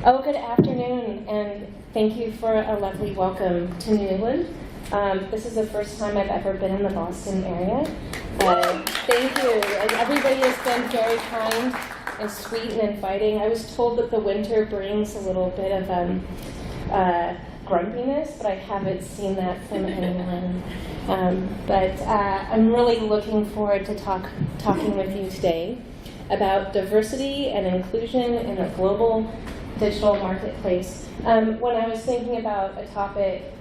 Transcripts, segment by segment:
Oh, good afternoon, and thank you for a lovely welcome to New England. This is the first time I've ever been in the Boston area. Thank you. Everybody has been very kind and sweet and inviting. I was told that the winter brings a little bit of grumpiness, but I haven't seen that from anyone. But I'm really looking forward to talking with you today about diversity and inclusion in a global digital marketplace. When I was thinking about a topic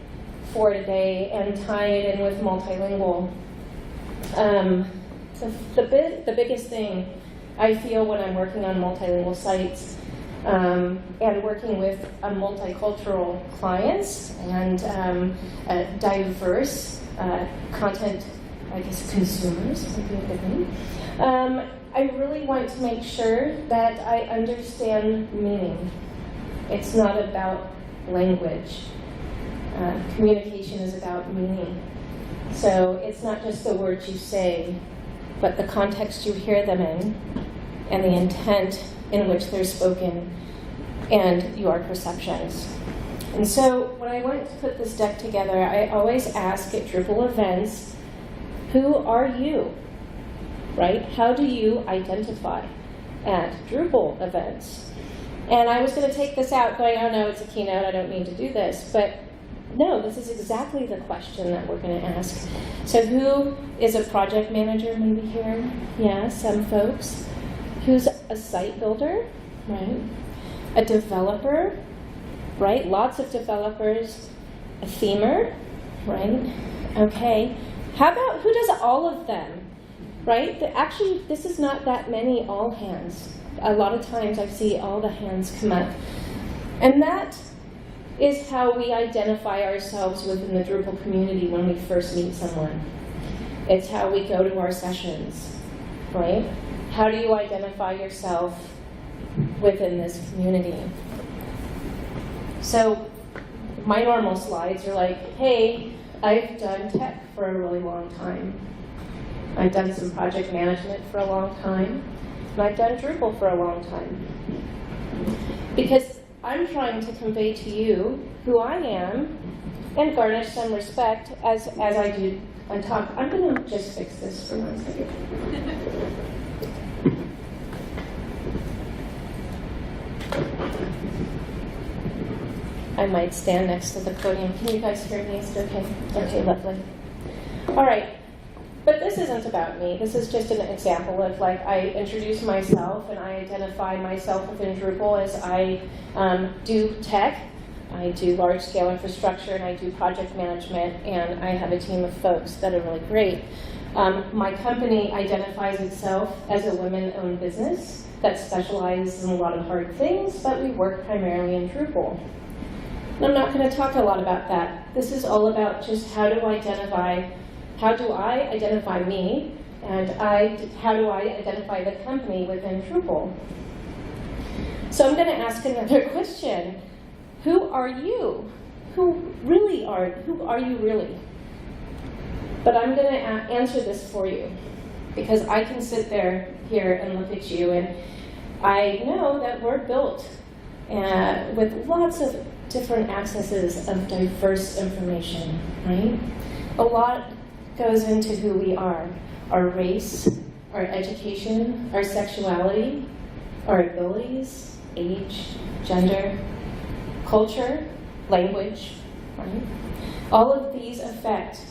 for today and tying it in with multilingual, the biggest thing I feel when I'm working on multilingual sites and working with multicultural clients and diverse content, I guess, consumers would be a good name. I really want to make sure that I understand meaning. It's not about language. Communication is about meaning. So it's not just the words you say, but the context you hear them in, and the intent in which they're spoken, and your perceptions. And so when I went to put this deck together, I always ask at Drupal events, who are you? Right? How do you identify at Drupal events? And I was going to take this out, going, oh no, it's a keynote, I don't need to do this. But no, this is exactly the question that we're going to ask. So who is a project manager maybe here? Yeah, some folks. Who's a site builder? Right? A developer? Right? Lots of developers. A themer? Right? Okay. How about who does all of them? Right? Actually, this is not that many all hands. A lot of times I see all the hands come up. And that is how we identify ourselves within the Drupal community when we first meet someone. It's how we go to our sessions, right? How do you identify yourself within this community? So my normal slides are like, hey, I've done tech for a really long time. I've done some project management for a long time. And I've done Drupal for a long time. Because I'm trying to convey to you who I am and garnish some respect as I do and talk. I'm going to just fix this for 1 second. I might stand next to the podium. Can you guys hear me? Is it okay? Okay, lovely. All right. But this isn't about me. This is just an example of, like, I introduce myself and I identify myself within Drupal as I do tech, I do large-scale infrastructure, and I do project management, and I have a team of folks that are really great. My company identifies itself as a women-owned business that specializes in a lot of hard things, but we work primarily in Drupal. And I'm not going to talk a lot about that. This is all about just how do I identify me, and how do I identify the company within Drupal? So I'm going to ask another question. Who are you? Who are you really? But I'm going to answer this for you, because I can sit here and look at you, and I know that we're built with lots of different accesses of diverse information, right? A lot goes into who we are. Our race, our education, our sexuality, our abilities, age, gender, culture, language, right? All of these affect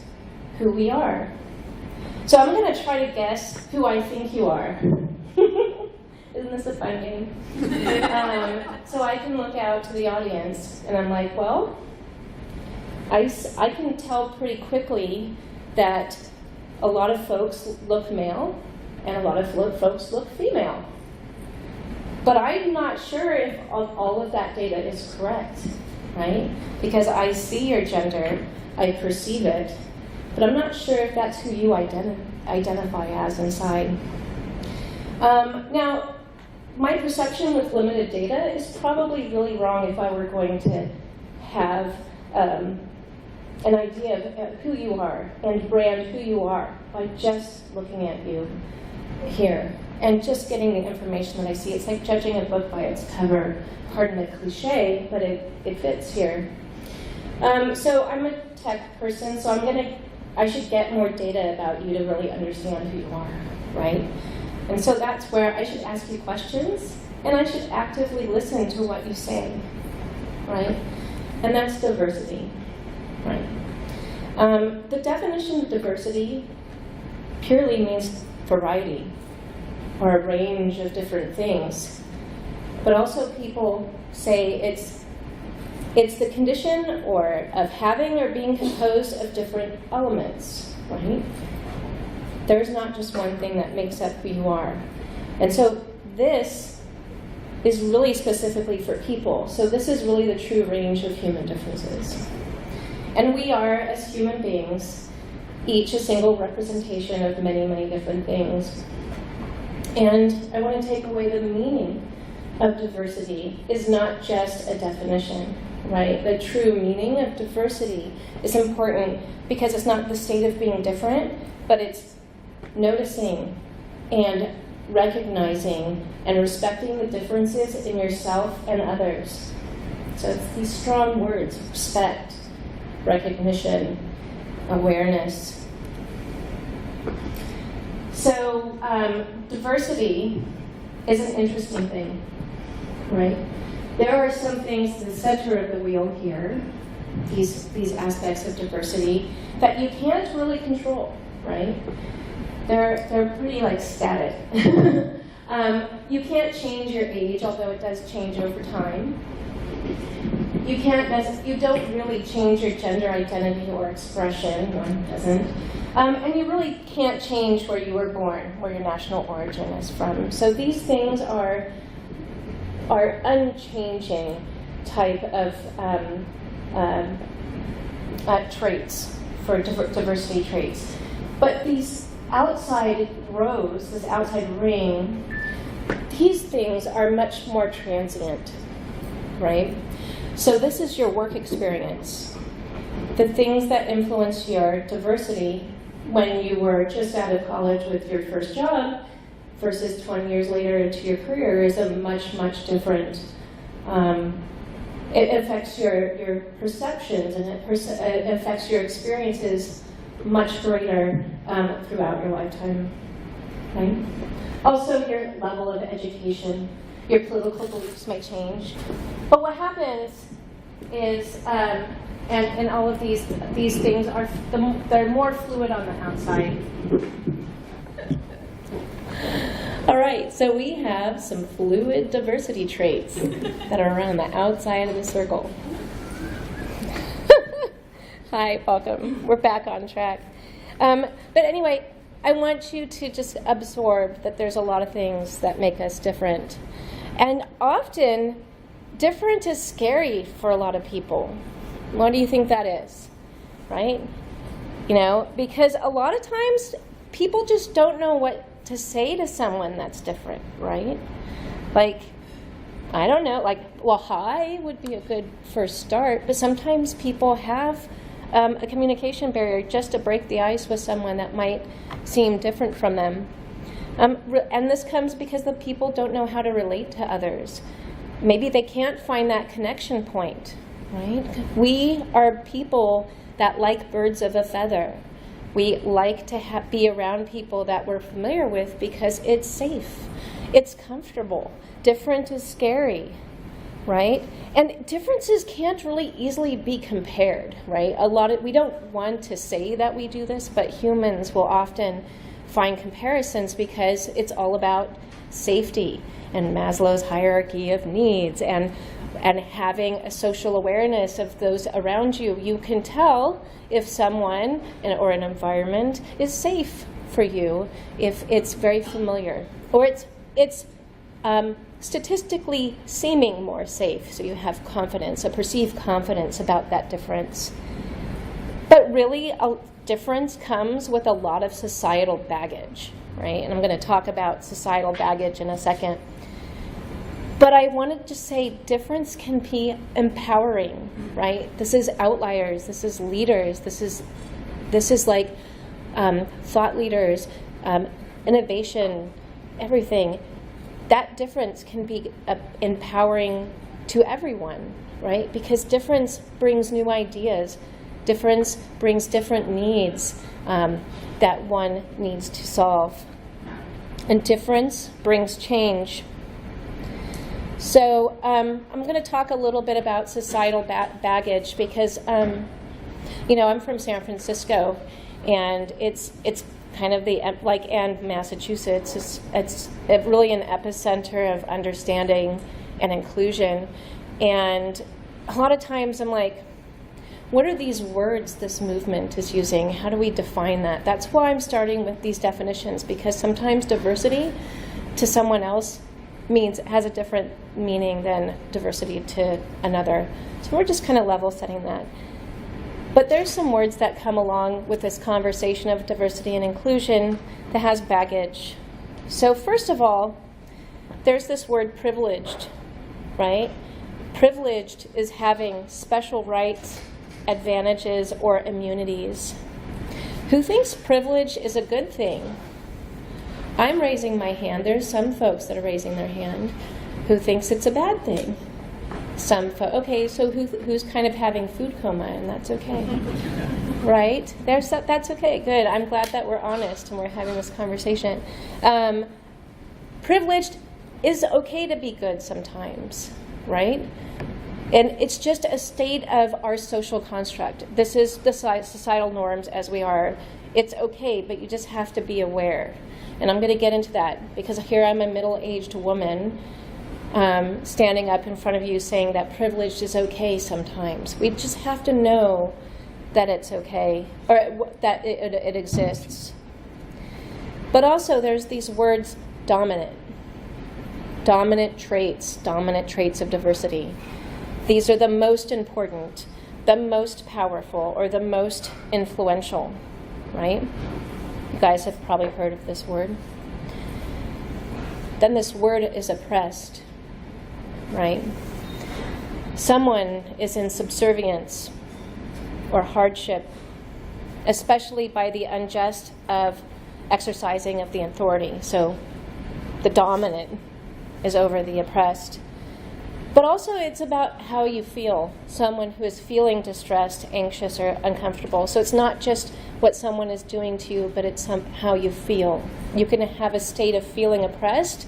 who we are. So I'm going to try to guess who I think you are. Isn't this a fun game? So I can look out to the audience and I'm like, well, I can tell pretty quickly that a lot of folks look male and a lot of folks look female. But I'm not sure if all of that data is correct, right? Because I see your gender, I perceive it, but I'm not sure if that's who you identify as inside. Now, my perception with limited data is probably really wrong if I were going to have an idea of who you are and brand who you are by just looking at you. here. And just getting the information that I see, it's like judging a book by its cover. Pardon the cliche, but it fits here. So I'm a tech person, so I should get more data about you to really understand who you are, right? And so that's where I should ask you questions, and I should actively listen to what you say, right? And that's diversity, right? The definition of diversity purely means variety, or a range of different things. But also people say it's the condition of having or being composed of different elements, right? There's not just one thing that makes up who you are. And so this is really specifically for people. So this is really the true range of human differences. And we are, as human beings, each a single representation of many, many different things. And I want to take away the meaning of diversity is not just a definition, right? The true meaning of diversity is important because it's not the state of being different, but it's noticing and recognizing and respecting the differences in yourself and others. So it's these strong words: respect, recognition, awareness. So diversity is an interesting thing, right? There are some things in the center of the wheel here, these aspects of diversity, that you can't really control, right? They're pretty like static. You can't change your age, although it does change over time. You don't really change your gender identity or expression, one doesn't. And you really can't change where you were born, where your national origin is from. So these things are unchanging type of traits, for diversity traits. But these outside rows, this outside ring, these things are much more transient, right? So this is your work experience. The things that influence your diversity when you were just out of college with your first job versus 20 years later into your career is a much, much different. It affects your perceptions, and it affects your experiences much greater throughout your lifetime. Right? Also, your level of education, your political beliefs may change. But what happens is, and all of these things they're more fluid on the outside. All right, so we have some fluid diversity traits that are around the outside of the circle. Hi, welcome. We're back on track. But anyway, I want you to just absorb that there's a lot of things that make us different. And often, different is scary for a lot of people. What do you think that is? Right? Because a lot of times, people just don't know what to say to someone that's different, right? Like, I don't know, hi would be a good first start, but sometimes people have a communication barrier just to break the ice with someone that might seem different from them. And this comes because the people don't know how to relate to others. Maybe they can't find that connection point, right? We are people that like birds of a feather. We like to be around people that we're familiar with because it's safe, it's comfortable. Different is scary, right? And differences can't really easily be compared, right? We don't want to say that we do this, but humans will often find comparisons because it's all about safety and Maslow's hierarchy of needs and having a social awareness of those around you. You can tell if someone or an environment is safe for you if it's very familiar, or it's statistically seeming more safe, so you have confidence, a perceived confidence about that difference. But really, a difference comes with a lot of societal baggage, right? And I'm going to talk about societal baggage in a second. But I wanted to say difference can be empowering, right? This is outliers, this is leaders, this is like thought leaders, innovation, everything, that difference can be empowering to everyone, right? Because difference brings new ideas. Difference brings different needs that one needs to solve. And difference brings change. So I'm going to talk a little bit about societal baggage because, you know, I'm from San Francisco, and it's kind of and Massachusetts. It's really an epicenter of understanding and inclusion. And a lot of times I'm like, what are these words this movement is using? How do we define that? That's why I'm starting with these definitions, because sometimes diversity to someone else has a different meaning than diversity to another. So we're just kind of level setting that. But there's some words that come along with this conversation of diversity and inclusion that has baggage. So first of all, there's this word privileged, right? Privileged is having special rights, advantages, or immunities. Who thinks privilege is a good thing? I'm raising my hand. There's some folks that are raising their hand who thinks it's a bad thing. Okay, so who's kind of having food coma, and that's okay, right? That's okay, good. I'm glad that we're honest and we're having this conversation. Privileged is okay to be good sometimes, right? And it's just a state of our social construct. This is the societal norms as we are. It's okay, but you just have to be aware. And I'm going to get into that because here I'm a middle-aged woman standing up in front of you saying that privilege is okay sometimes. We just have to know that it's okay, or that it exists. But also there's these words dominant traits of diversity. These are the most important, the most powerful, or the most influential, right? You guys have probably heard of this word. Then this word is oppressed, right? Someone is in subservience or hardship, especially by the unjust of exercising of the authority. So the dominant is over the oppressed. But also it's about how you feel. Someone who is feeling distressed, anxious, or uncomfortable. So it's not just what someone is doing to you, but it's how you feel. You can have a state of feeling oppressed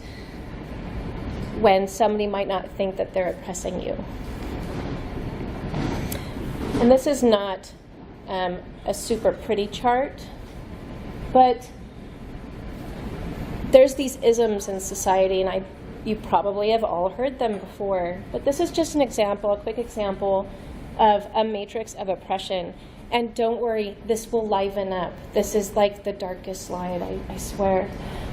when somebody might not think that they're oppressing you. And this is not a super pretty chart, but there's these isms in society, and you probably have all heard them before, but this is just an example, a quick example of a matrix of oppression. And don't worry, this will liven up. This is like the darkest slide, I swear.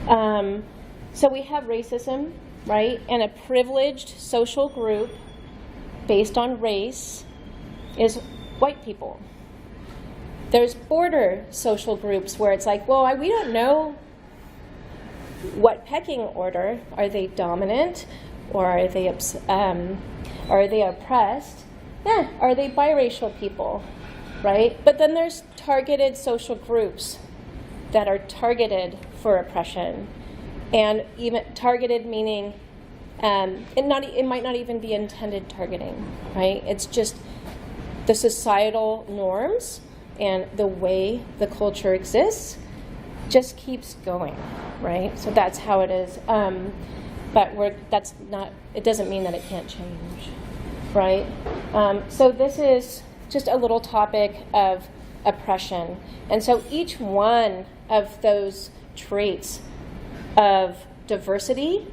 So we have racism, right? And a privileged social group based on race is white people. There's border social groups where it's like, well, we don't know what pecking order. Are they dominant, or are they oppressed? Yeah, are they biracial people, right? But then there's targeted social groups that are targeted for oppression, and even targeted meaning it might not even be intended targeting, right? It's just the societal norms and the way the culture exists just keeps going, right? So that's how it is. But it doesn't mean that it can't change, right? So this is just a little topic of oppression. And so each one of those traits of diversity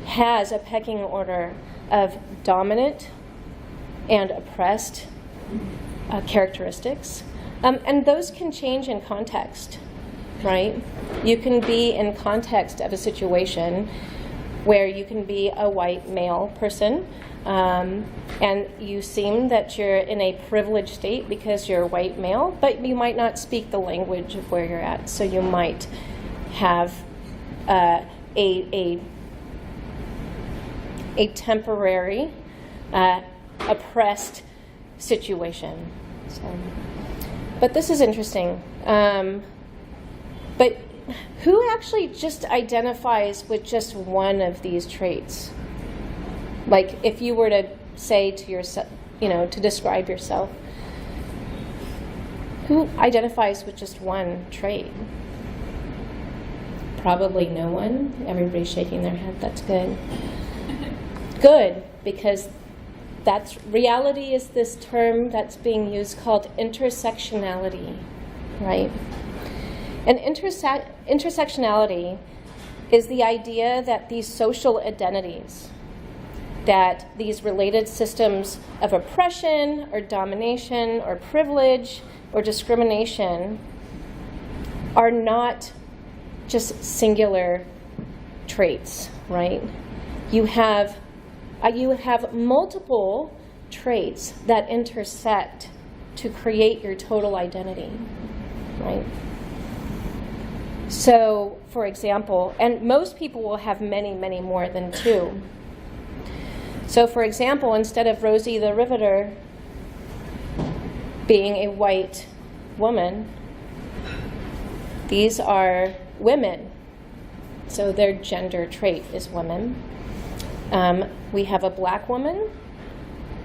has a pecking order of dominant and oppressed characteristics. And those can change in context, right? You can be in context of a situation where you can be a white male person, and you seem that you're in a privileged state because you're a white male, but you might not speak the language of where you're at. So you might have a temporary oppressed situation. But this is interesting. But who actually just identifies with just one of these traits? Like if you were to say to yourself, to describe yourself, who identifies with just one trait? Probably no one. Everybody's shaking their head. That's good. Good, because reality is this term that's being used called intersectionality, right? And intersectionality is the idea that these social identities, that these related systems of oppression or domination or privilege or discrimination are not just singular traits, right? You have multiple traits that intersect to create your total identity, right? So, for example, and most people will have many, many more than two. So, for example, instead of Rosie the Riveter being a white woman, these are women. So their gender trait is women. We have a black woman.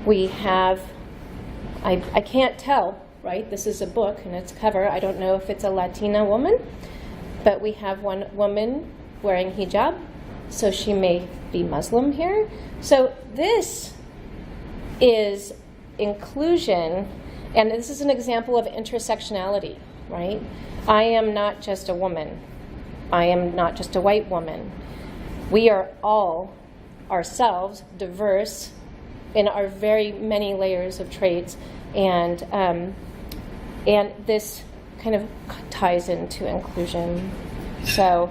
We have, I can't tell, right? This is a book and its cover. I don't know if it's a Latina woman, but we have one woman wearing hijab, so she may be Muslim here. So this is inclusion, and this is an example of intersectionality, right? I am not just a woman. I am not just a white woman. We are all ourselves diverse in our very many layers of traits, and this kind of ties into inclusion. So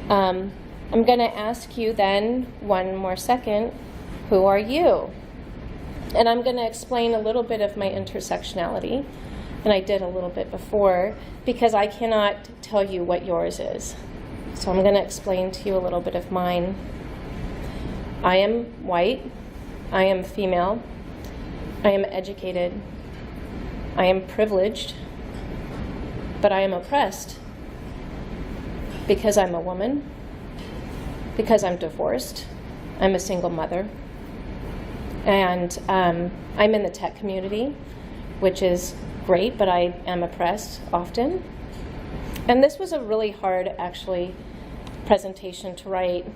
I'm going to ask you then, one more second, who are you? And I'm going to explain a little bit of my intersectionality, and I did a little bit before, because I cannot tell you what yours is. So I'm going to explain to you a little bit of mine. I am white. I am female. I am educated. I am privileged. But I am oppressed because I'm a woman, because I'm divorced. I'm a single mother. And I'm in the tech community, which is great, but I am oppressed often. And this was a really hard, actually, presentation to write,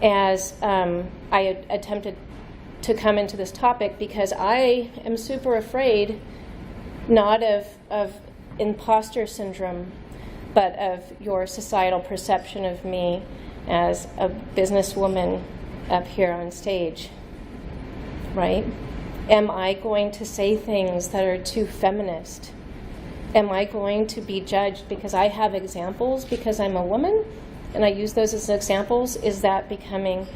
as I attempted to come into this topic, because I am super afraid not of imposter syndrome, but of your societal perception of me as a businesswoman up here on stage, right? Am I going to say things that are too feminist? Am I going to be judged because I have examples because I'm a woman and I use those as examples? Is that becoming,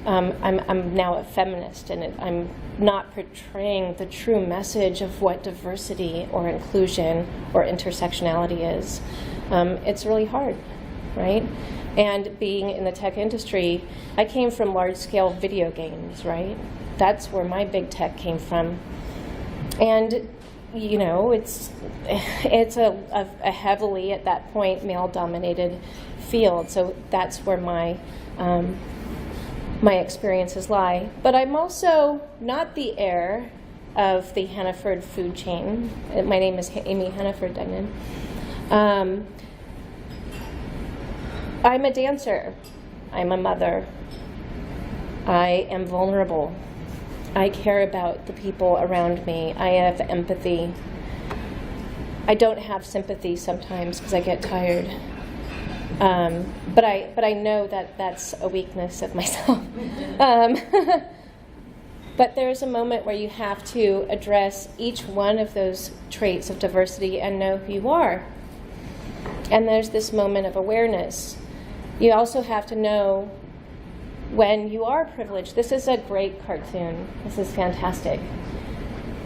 I'm now a feminist and I'm not portraying the true message of what diversity or inclusion or intersectionality is? It's really hard, right? And being in the tech industry, I came from large-scale video games, right? That's where my big tech came from. And you know, it's a heavily, at that point, male-dominated field. So that's where my experiences lie. But I'm also not the heir of the Hannaford food chain. My name is Aimee Degnan. I'm a dancer. I'm a mother. I am vulnerable. I care about the people around me. I have empathy. I don't have sympathy sometimes because I get tired. But I know that that's a weakness of myself. But there's a moment where you have to address each one of those traits of diversity and know who you are. And there's this moment of awareness. You also have to know when you are privileged. This is a great cartoon. This is fantastic.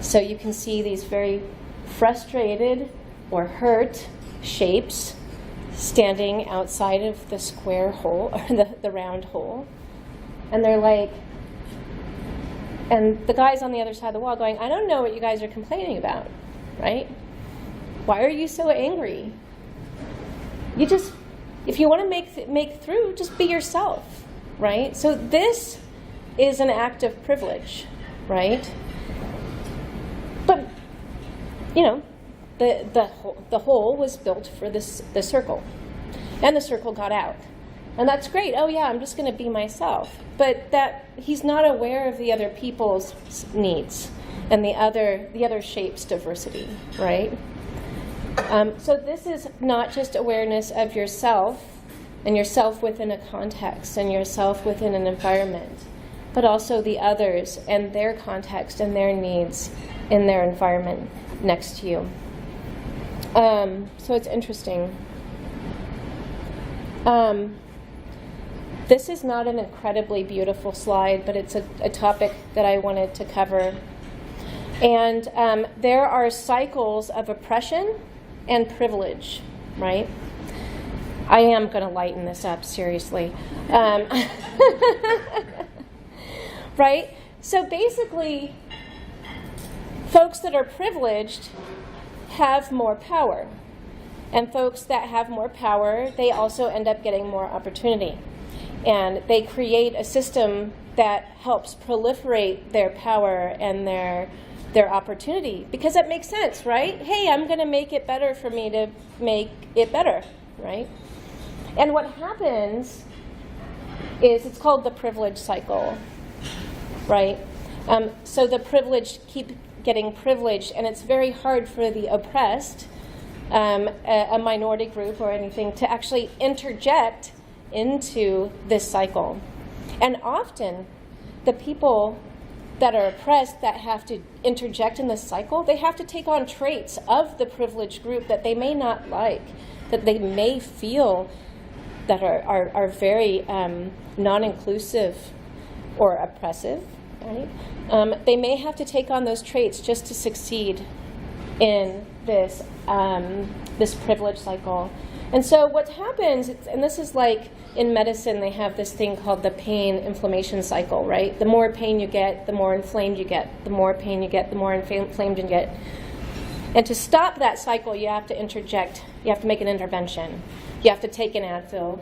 So you can see these very frustrated or hurt shapes standing outside of the square hole, or the round hole. And they're like, and the guy's on the other side of the wall going, I don't know what you guys are complaining about, right? Why are you so angry? if you want to make through, just be yourself, right? So this is an act of privilege, right? But, the hole was built for the circle, and the circle got out. And that's great. Oh yeah, I'm just going to be myself. But that he's not aware of the other people's needs and the other shapes diversity, right? So this is not just awareness of yourself and yourself within a context and yourself within an environment, but also the others and their context and their needs in their environment next to you. So it's interesting. This is not an incredibly beautiful slide, but it's a topic that I wanted to cover. And there are cycles of oppression and privilege, right? I am going to lighten this up, seriously. Right? So basically, folks that are privileged have more power. And folks that have more power, they also end up getting more opportunity. And they create a system that helps proliferate their power and their opportunity. Because it makes sense, right? Hey, I'm going to make it better for me to make it better, right? And what happens is it's called the privilege cycle, right? So the privileged keep getting privileged, and it's very hard for the oppressed, a minority group or anything, to actually interject into this cycle. And often, the people that are oppressed that have to interject in this cycle, they have to take on traits of the privileged group that they may not like, that they may feel that are very non-inclusive or oppressive, right? They may have to take on those traits just to succeed in this privilege cycle. And so what happens, and this is like in medicine, they have this thing called the pain-inflammation cycle, right? The more pain you get, the more inflamed you get. The more pain you get, the more inflamed you get. And to stop that cycle, you have to interject. You have to make an intervention. You have to take an Advil,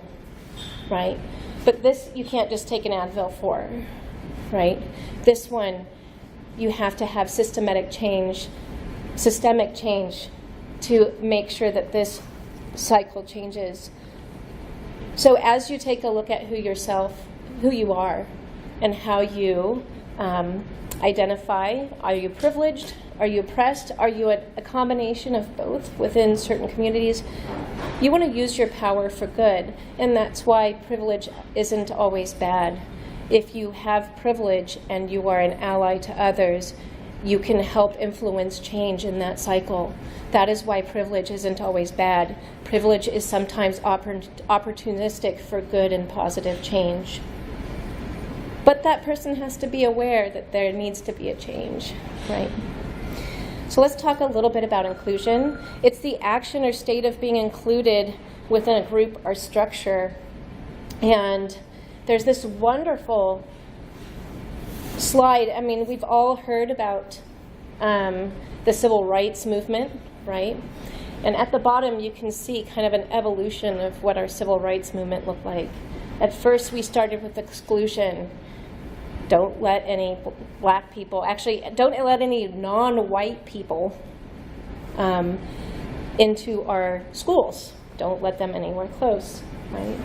right? But this, you can't just take an Advil for, right? This one, you have to have systemic change to make sure that this cycle changes. So as you take a look at who you are, and how you identify, are you privileged? Are you oppressed? Are you a combination of both within certain communities? You want to use your power for good, and that's why privilege isn't always bad. If you have privilege and you are an ally to others, you can help influence change in that cycle. That is why privilege isn't always bad. Privilege is sometimes opportunistic for good and positive change. But that person has to be aware that there needs to be a change, right? So let's talk a little bit about inclusion. It's the action or state of being included within a group or structure. And there's this wonderful slide. I mean, we've all heard about the civil rights movement, right? And at the bottom, you can see kind of an evolution of what our civil rights movement looked like. At first, we started with exclusion. Don't let any black people, actually, don't let any non-white people into our schools. Don't let them anywhere close, right?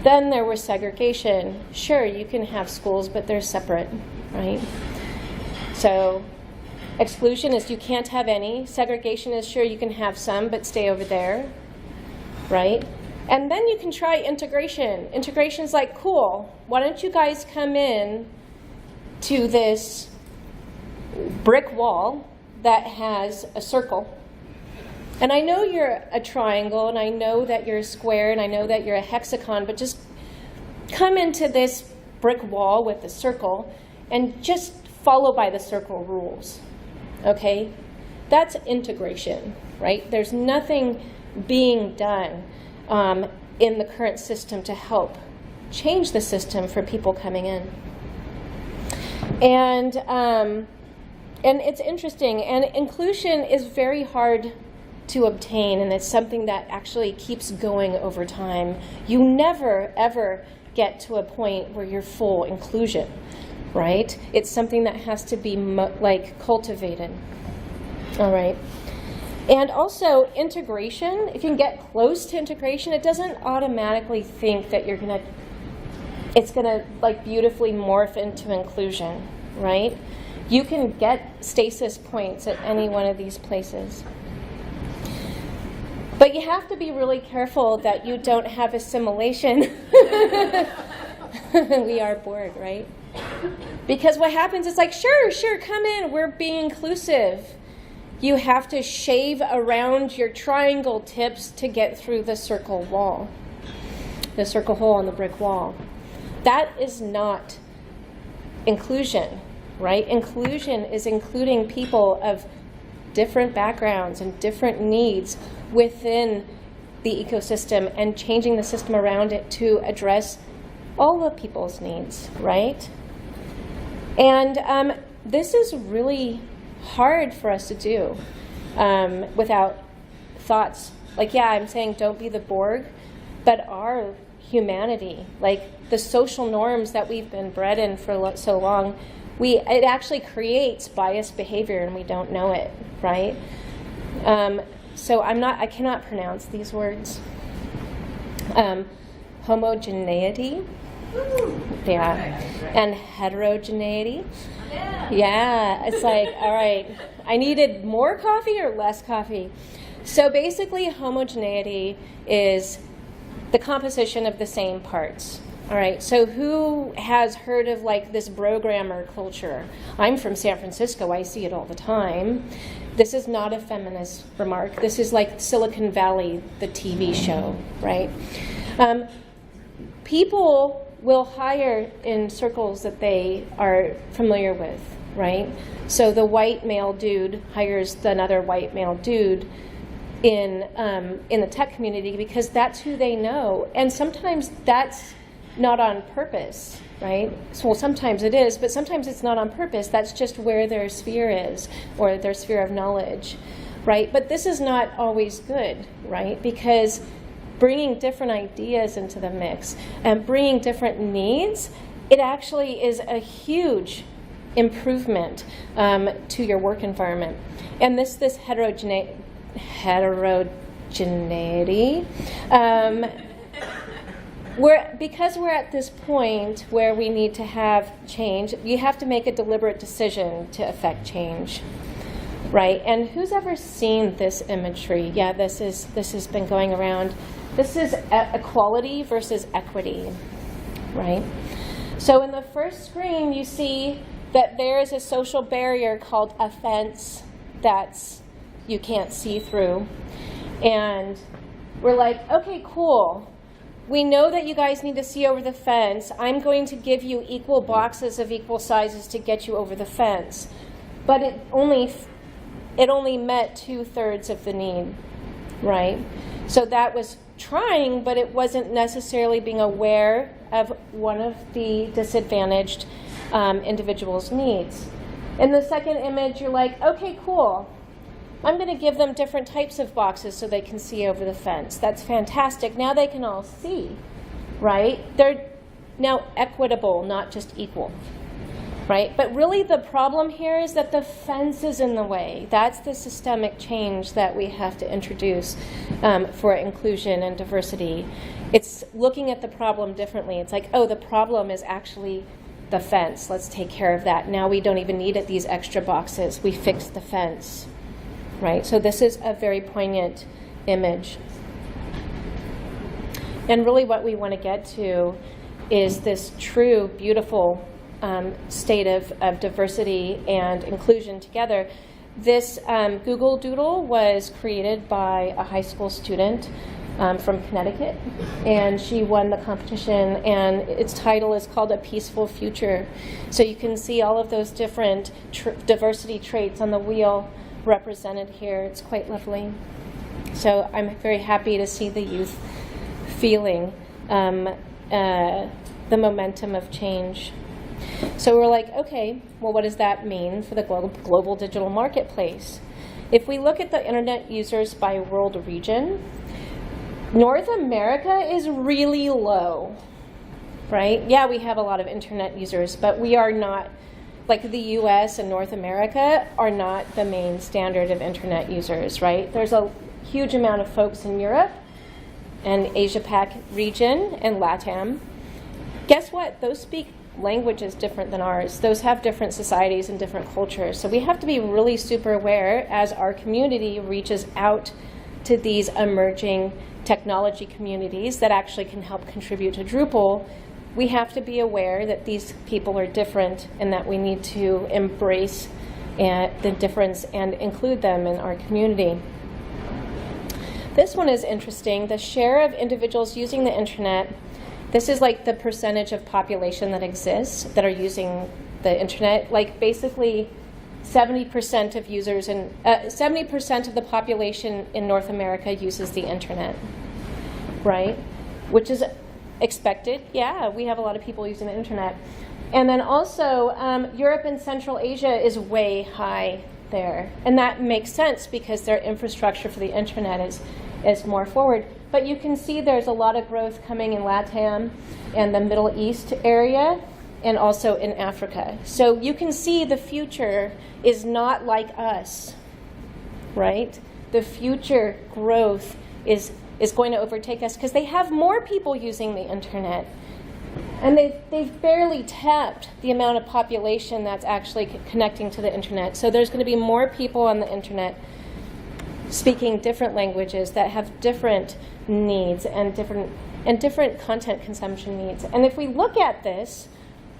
Then there was segregation. Sure, you can have schools, but they're separate, right? So exclusion is you can't have any. Segregation is sure you can have some, but stay over there, right? And then you can try integration. Integration's like, cool, why don't you guys come in to this brick wall that has a circle. And I know you're a triangle, and I know that you're a square, and I know that you're a hexagon, but just come into this brick wall with a circle and just follow by the circle rules, okay? That's integration, right? There's nothing being done in the current system to help change the system for people coming in. And it's interesting, and inclusion is very hard to obtain, and it's something that actually keeps going over time. You never, ever get to a point where you're full inclusion, right? It's something that has to be cultivated. All right. And also integration, if you can get close to integration, it doesn't automatically think that it's gonna beautifully morph into inclusion, right? You can get stasis points at any one of these places. But you have to be really careful that you don't have assimilation. We are bored, right? Because what happens is sure, come in, we're being inclusive. You have to shave around your triangle tips to get through the circle wall, the circle hole on the brick wall. That is not inclusion, right? Inclusion is including people of different backgrounds and different needs within the ecosystem and changing the system around it to address all of people's needs, right? And this is really hard for us to do without thoughts I'm saying don't be the Borg, but our humanity, the social norms that we've been bred in for so long, it actually creates biased behavior and we don't know it, right? So I cannot pronounce these words. Homogeneity, yeah, and heterogeneity. Yeah, it's all right, I needed more coffee or less coffee? So basically, homogeneity is the composition of the same parts. All right, so who has heard of this programmer culture? I'm from San Francisco, I see it all the time. This is not a feminist remark. This is Silicon Valley, the TV show, right? People will hire in circles that they are familiar with, right? So the white male dude hires another white male dude in the tech community because that's who they know. And sometimes that's not on purpose, right? So sometimes it is, but sometimes it's not on purpose. That's just where their sphere is, or their sphere of knowledge, right? But this is not always good, right? Because bringing different ideas into the mix and bringing different needs, it actually is a huge improvement to your work environment. And this heterogeneity, because we're at this point where we need to have change, you have to make a deliberate decision to affect change, right? And who's ever seen this imagery? Yeah, this has been going around. This is equality versus equity, right? So in the first screen, you see that there is a social barrier called a fence that's you can't see through. And we're okay, cool. We know that you guys need to see over the fence. I'm going to give you equal boxes of equal sizes to get you over the fence. But it only met 2/3 of the need, right? So that was trying, but it wasn't necessarily being aware of one of the disadvantaged individuals' needs. In the second image, you're okay, cool. I'm going to give them different types of boxes so they can see over the fence. That's fantastic. Now they can all see, right? They're now equitable, not just equal, right? But really the problem here is that the fence is in the way. That's the systemic change that we have to introduce for inclusion and diversity. It's looking at the problem differently. It's oh, the problem is actually the fence. Let's take care of that. Now we don't even need these extra boxes. We fixed the fence. Right, so this is a very poignant image. And really what we want to get to is this true, beautiful state of diversity and inclusion together. This Google Doodle was created by a high school student from Connecticut, and she won the competition, and its title is called A Peaceful Future. So you can see all of those different diversity traits on the wheel represented here. It's quite lovely. So I'm very happy to see the youth feeling the momentum of change. So we're okay, well, what does that mean for the global digital marketplace? If we look at the internet users by world region, North America is really low, right? Yeah, we have a lot of internet users, but we are not, like the US and North America are not the main standard of internet users, right? There's a huge amount of folks in Europe and Asia-Pac region and LATAM. Guess what? Those speak languages different than ours. Those have different societies and different cultures. So we have to be really super aware as our community reaches out to these emerging technology communities that actually can help contribute to Drupal. We have to be aware that these people are different and that we need to embrace the difference and include them in our community. This one is interesting. The share of individuals using the internet. This is like the percentage of population that exists that are using the internet. Like basically 70% of users and 70% of the population in North America uses the internet, right? Which is expected. Yeah, we have a lot of people using the internet. And then also Europe and Central Asia is way high there. And that makes sense because their infrastructure for the internet is more forward. But you can see there's a lot of growth coming in LATAM and the Middle East area and also in Africa. So you can see the future is not like us, right? The future growth is going to overtake us because they have more people using the internet. And they've barely tapped the amount of population that's actually connecting to the internet. So there's going to be more people on the internet speaking different languages that have different needs and different content consumption needs. And if we look at this,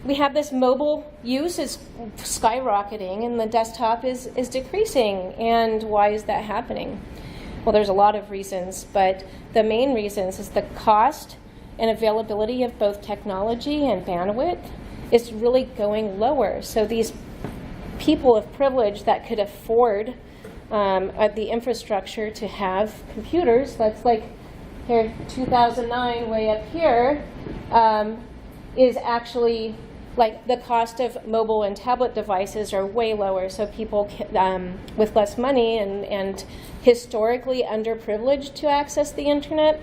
we have this mobile use is skyrocketing and the desktop is decreasing. And why is that happening? Well, there's a lot of reasons, but the main reasons is the cost and availability of both technology and bandwidth is really going lower. So these people of privilege that could afford the infrastructure to have computers, that's like here 2009 way up here, is actually like the cost of mobile and tablet devices are way lower. So people with less money and historically underprivileged to access the internet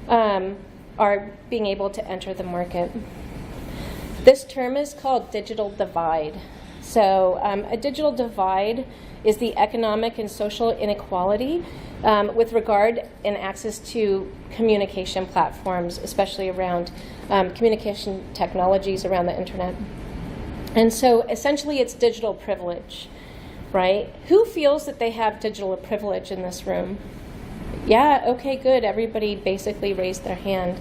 are being able to enter the market. This term is called digital divide. So a digital divide is the economic and social inequality with regard and access to communication platforms, especially around communication technologies around the internet. And so essentially it's digital privilege, right? Who feels that they have digital privilege in this room? Yeah, okay, good. Everybody basically raised their hand.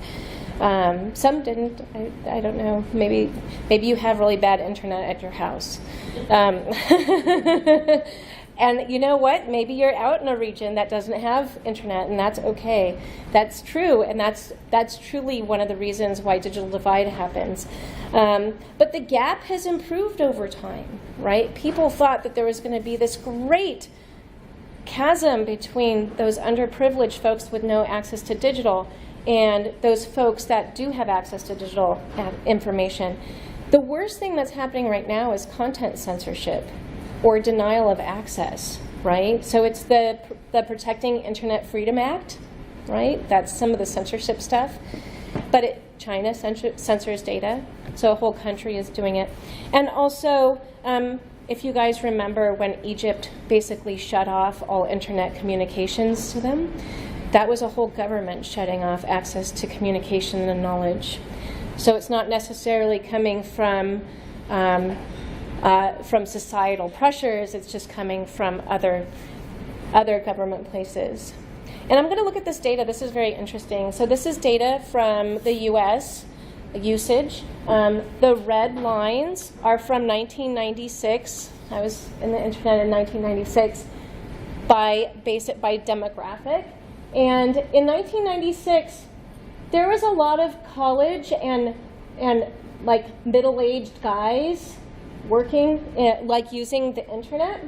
Some didn't. I don't know. Maybe you have really bad internet at your house. And you know what? Maybe you're out in a region that doesn't have internet, and that's okay. That's true, and that's truly one of the reasons why digital divide happens. But the gap has improved over time, right? People thought that there was going to be this great chasm between those underprivileged folks with no access to digital and those folks that do have access to digital information. The worst thing that's happening right now is content censorship or denial of access, right? So it's the Protecting Internet Freedom Act, right? That's some of the censorship stuff. But China censors data, so a whole country is doing it. And also, if you guys remember when Egypt basically shut off all internet communications to them, that was a whole government shutting off access to communication and knowledge. So it's not necessarily coming from societal pressures, it's just coming from other government places. And I'm going to look at this data. This is very interesting. So this is data from the US usage. The red lines are from 1996. I was in the internet in 1996 by demographic. And in 1996, there was a lot of college and like middle-aged guys working using the internet.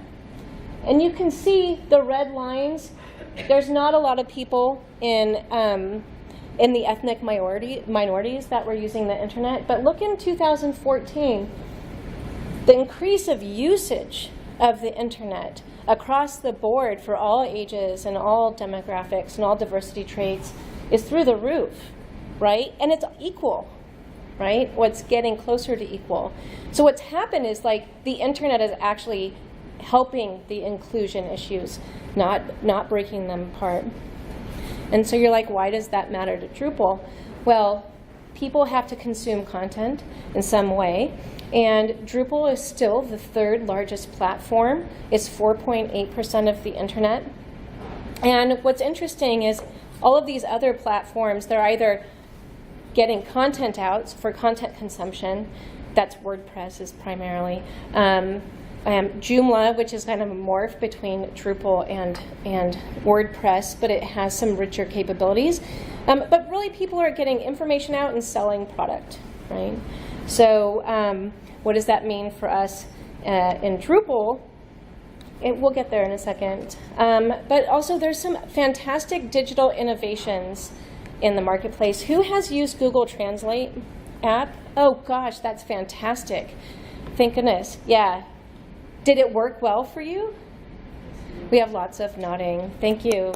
And you can see the red lines. There's not a lot of people in the ethnic minorities that were using the internet. But look in 2014, the increase of usage of the internet across the board for all ages and all demographics and all diversity traits is through the roof, right? And it's equal, right? What's getting closer to equal. So what's happened is like the internet is actually helping the inclusion issues, not breaking them apart. And so you're like, why does that matter to Drupal? Well, people have to consume content in some way, and Drupal is still the third largest platform. It's 4.8% of the internet. And what's interesting is all of these other platforms, they're either getting content out for content consumption, that's WordPress is primarily, Joomla, which is kind of a morph between Drupal and WordPress, but it has some richer capabilities. But really, people are getting information out and selling product, right? So what does that mean for us in Drupal? We'll get there in a second. But also, there's some fantastic digital innovations in the marketplace. Who has used Google Translate app? Oh, gosh, that's fantastic. Thank goodness. Yeah. Did it work well for you? We have lots of nodding. Thank you.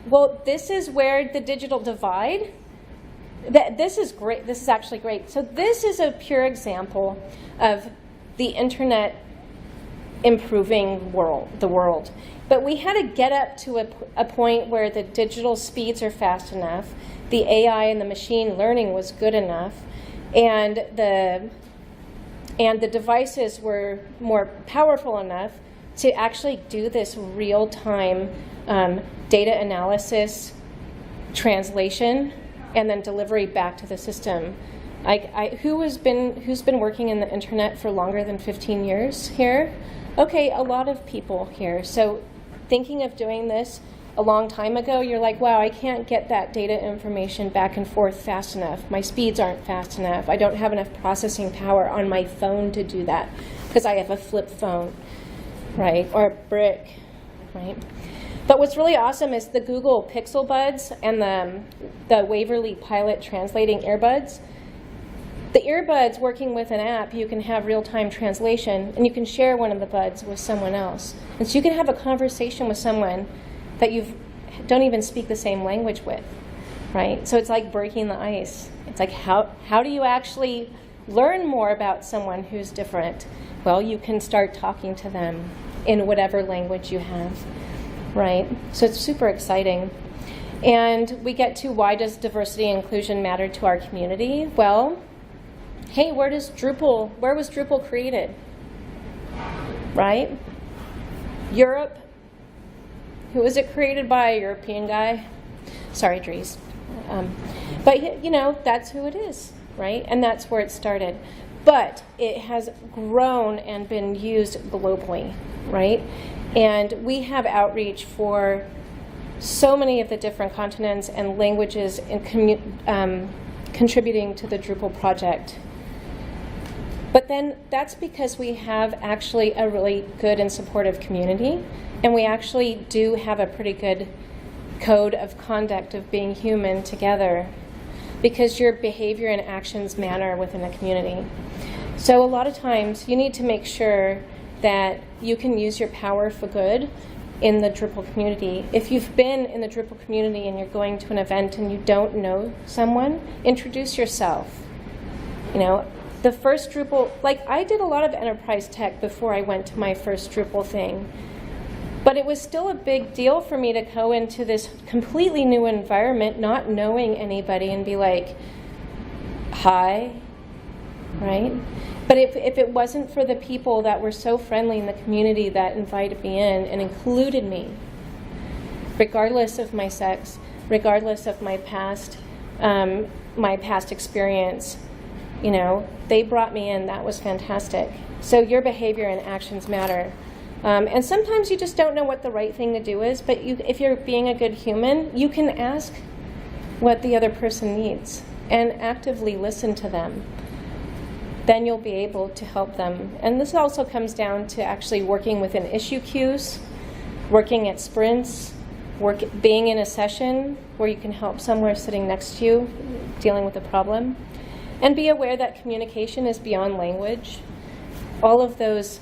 Well, this is where the digital divide, this is great. This is actually great. So this is a pure example of the internet improving the world. But we had to get up to a point where the digital speeds are fast enough, the AI and the machine learning was good enough, and the devices were more powerful enough to actually do this real-time data analysis, translation, and then delivery back to the system. Who's been working in the internet for longer than 15 years here? Okay, a lot of people here. So thinking of doing this a long time ago, you're like, wow, I can't get that data information back and forth fast enough. My speeds aren't fast enough. I don't have enough processing power on my phone to do that because I have a flip phone, right, or a brick, right? But what's really awesome is the Google Pixel Buds and the Waverly Pilot translating earbuds. The earbuds working with an app, you can have real-time translation, and you can share one of the buds with someone else. And so you can have a conversation with someone that you don't even speak the same language with, right? So it's like breaking the ice. It's like, how do you actually learn more about someone who's different? Well, you can start talking to them in whatever language you have, right? So it's super exciting. And we get to why does diversity and inclusion matter to our community? Well, hey, where was Drupal created? Right? Europe. Who was it created by? A European guy? Sorry, Dries. But, you know, that's who it is, right? And that's where it started. But it has grown and been used globally, right? And we have outreach for so many of the different continents and languages in contributing to the Drupal project. But then that's because we have actually a really good and supportive community, and we actually do have a pretty good code of conduct of being human together, because your behavior and actions matter within a community. So a lot of times you need to make sure that you can use your power for good in the Drupal community. If you've been in the Drupal community and you're going to an event and you don't know someone, introduce yourself. You know, the first Drupal, like I did a lot of enterprise tech before I went to my first Drupal thing. But it was still a big deal for me to go into this completely new environment, not knowing anybody, and be like, hi, right? But if it wasn't for the people that were so friendly in the community that invited me in and included me, regardless of my sex, regardless of my past experience, you know, they brought me in. That was fantastic. So your behavior and actions matter. And sometimes you just don't know what the right thing to do is, but if you're being a good human, you can ask what the other person needs and actively listen to them. Then you'll be able to help them. And this also comes down to actually working within issue queues, working at sprints, being in a session where you can help someone sitting next to you dealing with a problem. And be aware that communication is beyond language. All of those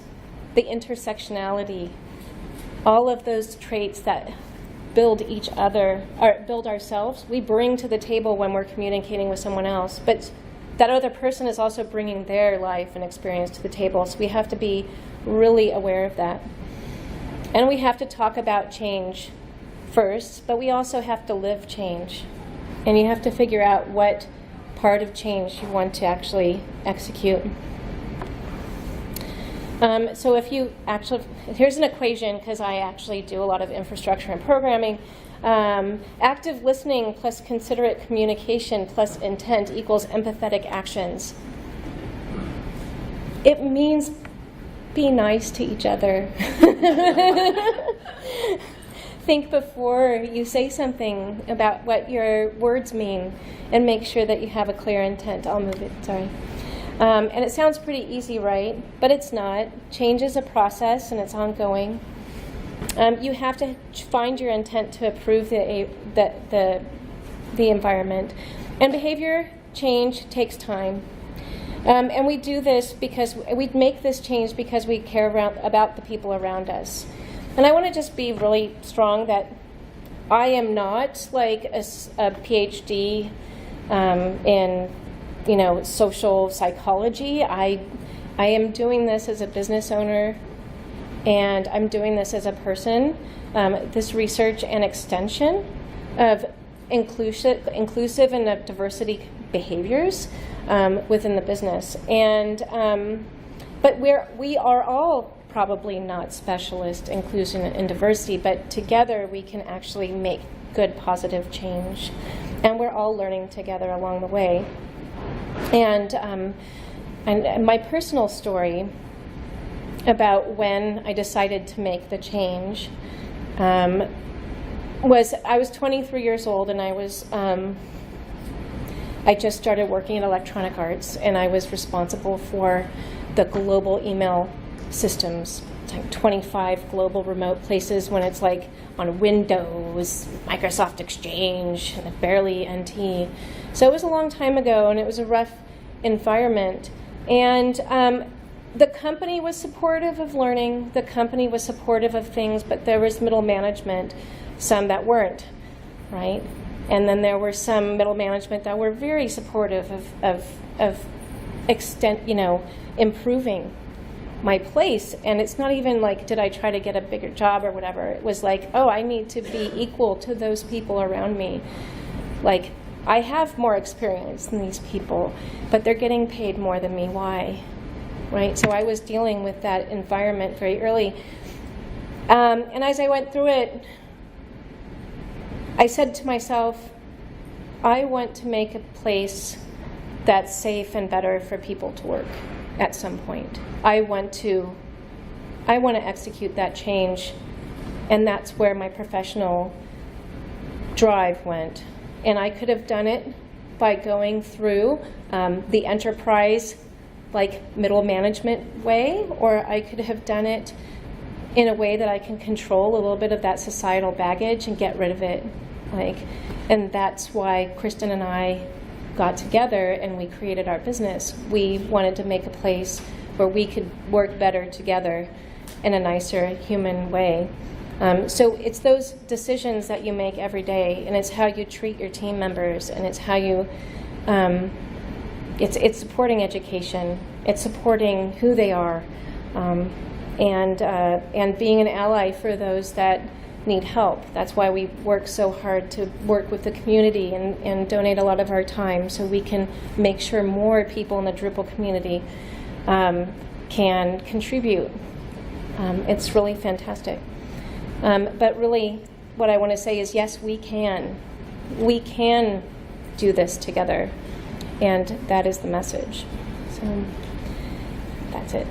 the intersectionality, all of those traits that build each other, or build ourselves, we bring to the table when we're communicating with someone else. But that other person is also bringing their life and experience to the table, so we have to be really aware of that. And we have to talk about change first, but we also have to live change. And you have to figure out what part of change you want to actually execute. So if you actually, here's an equation, because I actually do a lot of infrastructure and programming. Active listening plus considerate communication plus intent equals empathetic actions. It means be nice to each other. Think before you say something about what your words mean, and make sure that you have a clear intent. I'll move it, sorry. And it sounds pretty easy, right? But it's not. Change is a process, and it's ongoing. You have to find your intent to improve the environment. And behavior change takes time. And we do this because we make this change because we care about the people around us. And I want to just be really strong that I am not like a PhD in social psychology. I am doing this as a business owner, and I'm doing this as a person. This research and extension of inclusive and diversity behaviors within the business, and but we are all probably not specialist inclusion and diversity, but together we can actually make good positive change, and we're all learning together along the way. And my personal story about when I decided to make the change was I was 23 years old, and I just started working in electronic arts, and I was responsible for the global email systems. It's like 25 global remote places when it's like on Windows, Microsoft Exchange, and barely NT. So it was a long time ago, and it was a rough environment. And the company was supportive of learning. The company was supportive of things, but there was middle management, some that weren't, right? And then there were some middle management that were very supportive of improving my place. And it's not even like, did I try to get a bigger job or whatever? It was like, oh, I need to be equal to those people around me. Like, I have more experience than these people, but they're getting paid more than me. Why? Right? So I was dealing with that environment very early. And as I went through it, I said to myself, I want to make a place that's safe and better for people to work at some point. I want to execute that change, and that's where my professional drive went. And I could have done it by going through the enterprise, like middle management way, or I could have done it in a way that I can control a little bit of that societal baggage and get rid of it. And that's why Kristen and I got together and we created our business. We wanted to make a place where we could work better together in a nicer human way. So it's those decisions that you make every day, and it's how you treat your team members, and it's how you, it's supporting education, it's supporting who they are, and being an ally for those that need help. That's why we work so hard to work with the community and donate a lot of our time so we can make sure more people in the Drupal community can contribute. It's really fantastic. But really, what I want to say is, yes, we can. We can do this together. And that is the message. So that's it.